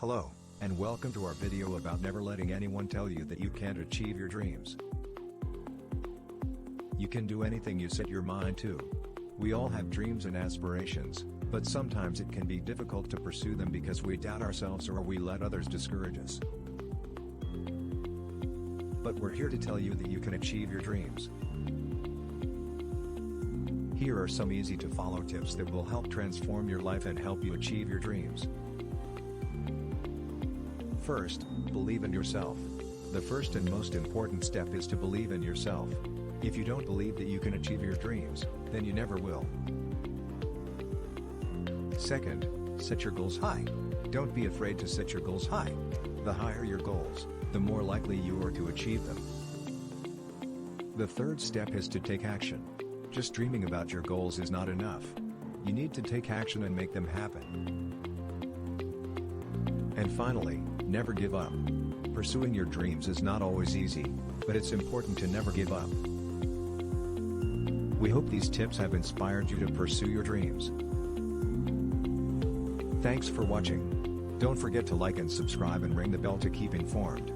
Hello, and welcome to our video about never letting anyone tell you that you can't achieve your dreams. You can do anything you set your mind to. We all have dreams and aspirations, but sometimes it can be difficult to pursue them because we doubt ourselves or we let others discourage us. But we're here to tell you that you can achieve your dreams. Here are some easy to follow tips that will help transform your life and help you achieve your dreams. First, believe in yourself. The first and most important step is to believe in yourself. If you don't believe that you can achieve your dreams, then you never will. Second, set your goals high. Don't be afraid to set your goals high. The higher your goals, the more likely you are to achieve them. The third step is to take action. Just dreaming about your goals is not enough. You need to take action and make them happen. And finally, never give up. Pursuing your dreams is not always easy, but it's important to never give up. We hope these tips have inspired you to pursue your dreams. Thanks for watching. Don't forget to like and subscribe and ring the bell to keep informed.